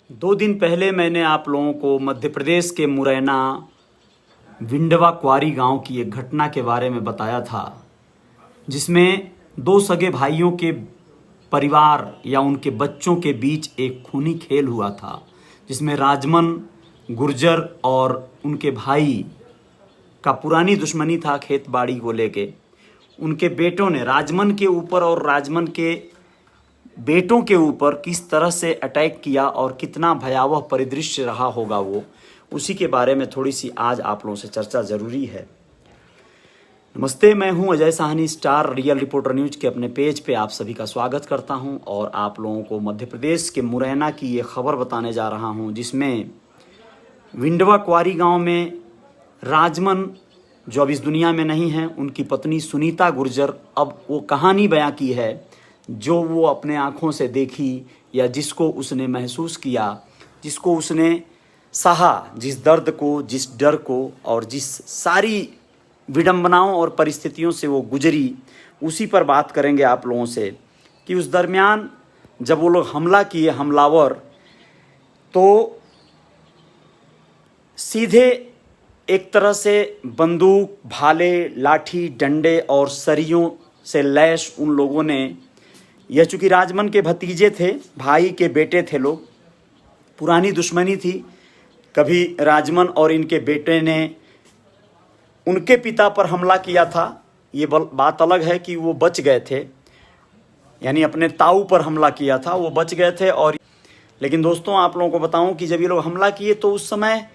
2 दिन पहले मैंने आप लोगों को मध्य प्रदेश के मुरैना विंडवा क्वारी गांव की एक घटना के बारे में बताया था, जिसमें 2 सगे भाइयों के परिवार या उनके बच्चों के बीच एक खूनी खेल हुआ था, जिसमें राजमन गुर्जर और उनके भाई का पुरानी दुश्मनी था खेत बाड़ी को लेके। उनके बेटों ने राजमन के ऊपर और राजमन के बेटों के ऊपर किस तरह से अटैक किया और कितना भयावह परिदृश्य रहा होगा वो, उसी के बारे में थोड़ी सी आज आप लोगों से चर्चा ज़रूरी है। नमस्ते, मैं हूं Ajay Sahni, star real reporter news के अपने पेज पे आप सभी का स्वागत करता हूं और आप लोगों को मध्य प्रदेश के मुरैना की ये खबर बताने जा रहा हूं, जिसमें विंडवा क्वारी गांव में राजमन जो अब इस दुनिया में नहीं है, उनकी पत्नी सुनीता गुर्जर अब वो कहानी बयां की है जो वो अपने आँखों से देखी या जिसको उसने महसूस किया, जिसको उसने सहा, जिस दर्द को, जिस डर को और जिस सारी विडंबनाओं और परिस्थितियों से वो गुजरी, उसी पर बात करेंगे आप लोगों से कि उस दरमियान जब वो लोग हमला किए, हमलावर तो सीधे एक तरह से बंदूक, भाले, लाठी, डंडे और सरियों से लैस उन लोगों ने, यह चूँकि राजमन के भतीजे थे, भाई के बेटे थे लोग, पुरानी दुश्मनी थी। कभी राजमन और इनके बेटे ने उनके पिता पर हमला किया था, ये बात अलग है कि वो बच गए थे, यानी अपने ताऊ पर हमला किया था, वो बच गए थे। और लेकिन दोस्तों, आप लोगों को बताऊं कि जब ये लोग हमला किए तो उस समय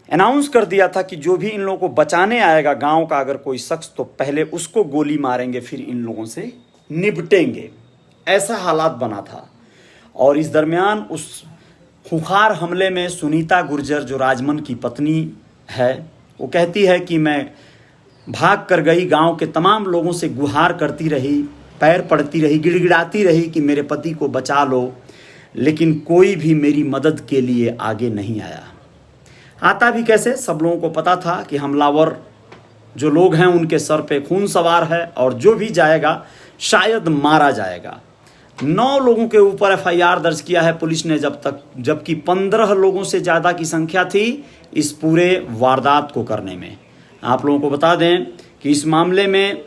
अनाउंस कर दिया था कि जो भी इन लोगों को बचाने आएगा गांव का अगर कोई शख्स, तो पहले उसको गोली मारेंगे, फिर इन लोगों से निपटेंगे। ऐसा हालात बना था। और इस दरमियान उस खूंखार हमले में सुनीता गुर्जर, जो राजमन की पत्नी है, वो कहती है कि मैं भाग कर गई, गांव के तमाम लोगों से गुहार करती रही, पैर पड़ती रही, गिड़गिड़ाती रही कि मेरे पति को बचा लो, लेकिन कोई भी मेरी मदद के लिए आगे नहीं आया। आता भी कैसे? सब लोगों को पता था कि हमलावर जो लोग हैं उनके सर पे खून सवार है और जो भी जाएगा शायद मारा जाएगा। 9 लोगों के ऊपर FIR दर्ज किया है पुलिस ने जबकि 15 लोगों से ज़्यादा की संख्या थी इस पूरे वारदात को करने में। आप लोगों को बता दें कि इस मामले में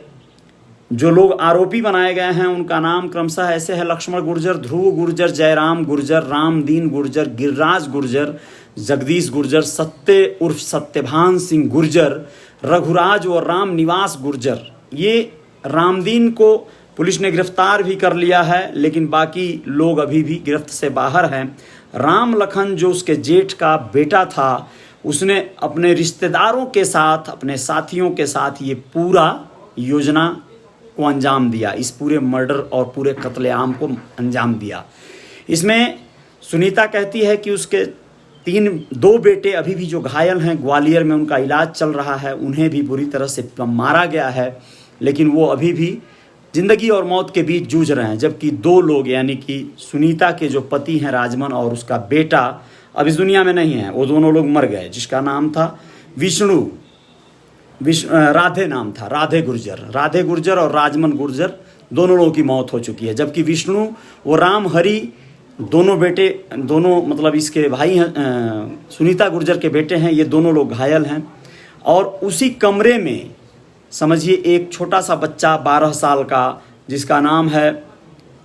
जो लोग आरोपी बनाए गए हैं उनका नाम क्रमशः ऐसे है: लक्ष्मण गुर्जर, ध्रुव गुर्जर, जयराम गुर्जर, रामदीन गुर्जर, गिरिराज गुर्जर, जगदीश गुर्जर, सत्य उर्फ सत्यभान सिंह गुर्जर, रघुराज और राम निवास गुर्जर। ये रामदीन को पुलिस ने गिरफ्तार भी कर लिया है, लेकिन बाकी लोग अभी भी गिरफ्त से बाहर हैं। राम लखन जो उसके जेठ का बेटा था, उसने अपने रिश्तेदारों के साथ, अपने साथियों के साथ ये पूरा योजना को अंजाम दिया, इस पूरे मर्डर और पूरे कत्लेआम को अंजाम दिया। इसमें सुनीता कहती है कि उसके 2 बेटे अभी भी जो घायल हैं, ग्वालियर में उनका इलाज चल रहा है, उन्हें भी बुरी तरह से मारा गया है, लेकिन वो अभी भी ज़िंदगी और मौत के बीच जूझ रहे हैं। जबकि 2 लोग, यानी कि सुनीता के जो पति हैं राजमन और उसका बेटा, अब इस दुनिया में नहीं है, वो दोनों लोग मर गए, जिसका नाम था राधे नाम था, राधे गुर्जर और राजमन गुर्जर, दोनों लोगों की मौत हो चुकी है। जबकि विष्णु वो राम हरि दोनों बेटे, दोनों मतलब इसके भाई हैं, सुनीता गुर्जर के बेटे हैं, ये दोनों लोग घायल हैं। और उसी कमरे में समझिए एक छोटा सा बच्चा 12 साल का, जिसका नाम है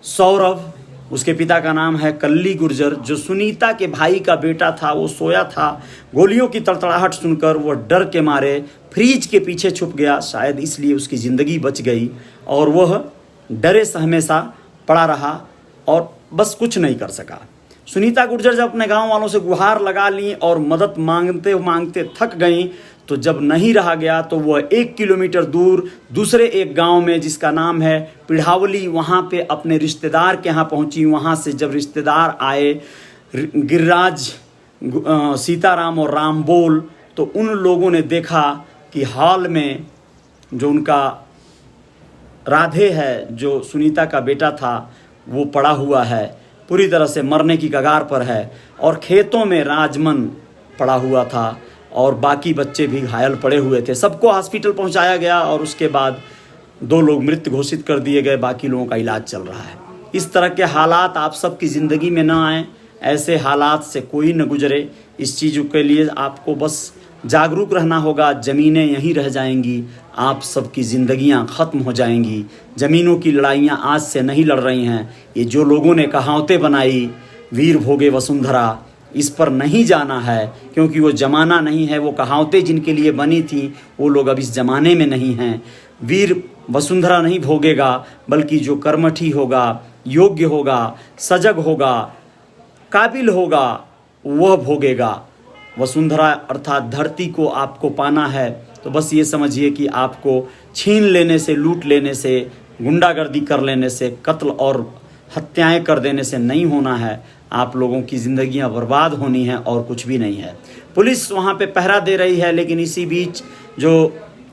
सौरभ, उसके पिता का नाम है कल्ली गुर्जर, जो सुनीता के भाई का बेटा था, वो सोया था। गोलियों की तड़तड़ाहट सुनकर वो डर के मारे फ्रिज के पीछे छुप गया, शायद इसलिए उसकी ज़िंदगी बच गई। और वह डरे सहमे सा पड़ा रहा और बस कुछ नहीं कर सका। सुनीता गुर्जर जब अपने गांव वालों से गुहार लगा ली और मदद मांगते मांगते थक गईं, तो जब नहीं रहा गया तो वह 1 किलोमीटर दूर दूसरे एक गांव में, जिसका नाम है पिढ़ावली, वहां पे अपने रिश्तेदार के यहाँ पहुंची। वहां से जब रिश्तेदार आए, गिरिराज, सीताराम और रामबोल, तो उन लोगों ने देखा कि हॉल में जो उनका राधे है, जो सुनीता का बेटा था, वो पड़ा हुआ है, पूरी तरह से मरने की कगार पर है। और खेतों में राजमन पड़ा हुआ था और बाकी बच्चे भी घायल पड़े हुए थे। सबको हॉस्पिटल पहुंचाया गया और उसके बाद 2 लोग मृत घोषित कर दिए गए, बाकी लोगों का इलाज चल रहा है। इस तरह के हालात आप सबकी ज़िंदगी में ना आए, ऐसे हालात से कोई न गुजरे। इस चीज़ों के लिए आपको बस जागरूक रहना होगा। ज़मीनें यहीं रह जाएंगी, आप सबकी ज़िंदगियां ख़त्म हो जाएंगी। ज़मीनों की लड़ाइयां आज से नहीं लड़ रही हैं। ये जो लोगों ने कहावतें बनाई, वीर भोगे वसुंधरा, इस पर नहीं जाना है, क्योंकि वो ज़माना नहीं है। वो कहावतें जिनके लिए बनी थी वो लोग अब इस ज़माने में नहीं हैं। वीर वसुंधरा नहीं भोगेगा, बल्कि जो कर्मठी होगा, योग्य होगा, सजग होगा, काबिल होगा, वह भोगेगा। वसुंधरा अर्थात धरती को आपको पाना है तो बस ये समझिए कि आपको छीन लेने से, लूट लेने से, गुंडागर्दी कर लेने से, कत्ल और हत्याएं कर देने से नहीं होना है। आप लोगों की ज़िंदगियां बर्बाद होनी हैं और कुछ भी नहीं है। पुलिस वहाँ पे पहरा दे रही है, लेकिन इसी बीच जो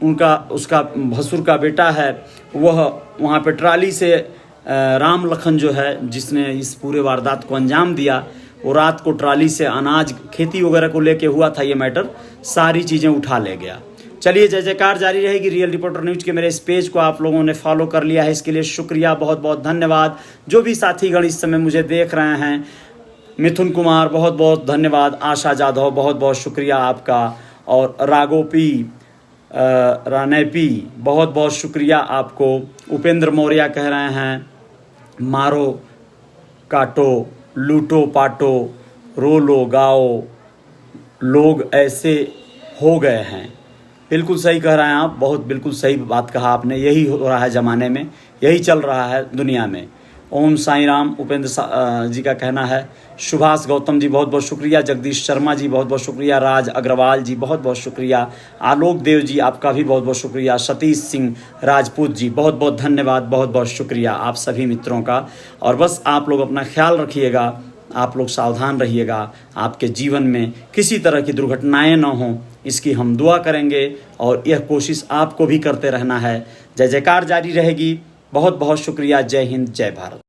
उसका भसुर का बेटा है वह वहाँ पे ट्राली से राम लखन जो है जिसने इस पूरे वारदात को अंजाम दिया, वो रात को ट्राली से अनाज, खेती वगैरह को लेके हुआ था ये मैटर, सारी चीज़ें उठा ले गया। चलिए, जय जयकार जारी रहेगी। रियल रिपोर्टर न्यूज़ के मेरे इस पेज को आप लोगों ने फॉलो कर लिया है, इसके लिए शुक्रिया, बहुत बहुत धन्यवाद। जो भी साथीगण इस समय मुझे देख रहे हैं, मिथुन कुमार बहुत बहुत धन्यवाद, आशा जाधव बहुत बहुत शुक्रिया आपका, और रागोपी रानैपी बहुत बहुत शुक्रिया आपको। उपेंद्र मौर्य कह रहे हैं मारो काटो, लूटो पाटो, रो लो गाओ, लोग ऐसे हो गए हैं। बिल्कुल सही कह रहे हैं आप, बहुत बिल्कुल सही बात कहा आपने। यही हो रहा है ज़माने में, यही चल रहा है दुनिया में। ओम साईं राम। उपेंद्र जी का कहना है। सुभाष गौतम जी बहुत बहुत शुक्रिया। जगदीश शर्मा जी बहुत बहुत शुक्रिया। राज अग्रवाल जी बहुत बहुत शुक्रिया। आलोक देव जी आपका भी बहुत बहुत शुक्रिया। सतीश सिंह राजपूत जी बहुत बहुत धन्यवाद, बहुत बहुत शुक्रिया आप सभी मित्रों का। और बस आप लोग अपना ख्याल रखिएगा, आप लोग सावधान रहिएगा, आपके जीवन में किसी तरह की दुर्घटनाएं न हों, इसकी हम दुआ करेंगे और यह कोशिश आपको भी करते रहना है। जय जयकार जारी रहेगी। बहुत बहुत शुक्रिया। जय हिंद, जय भारत।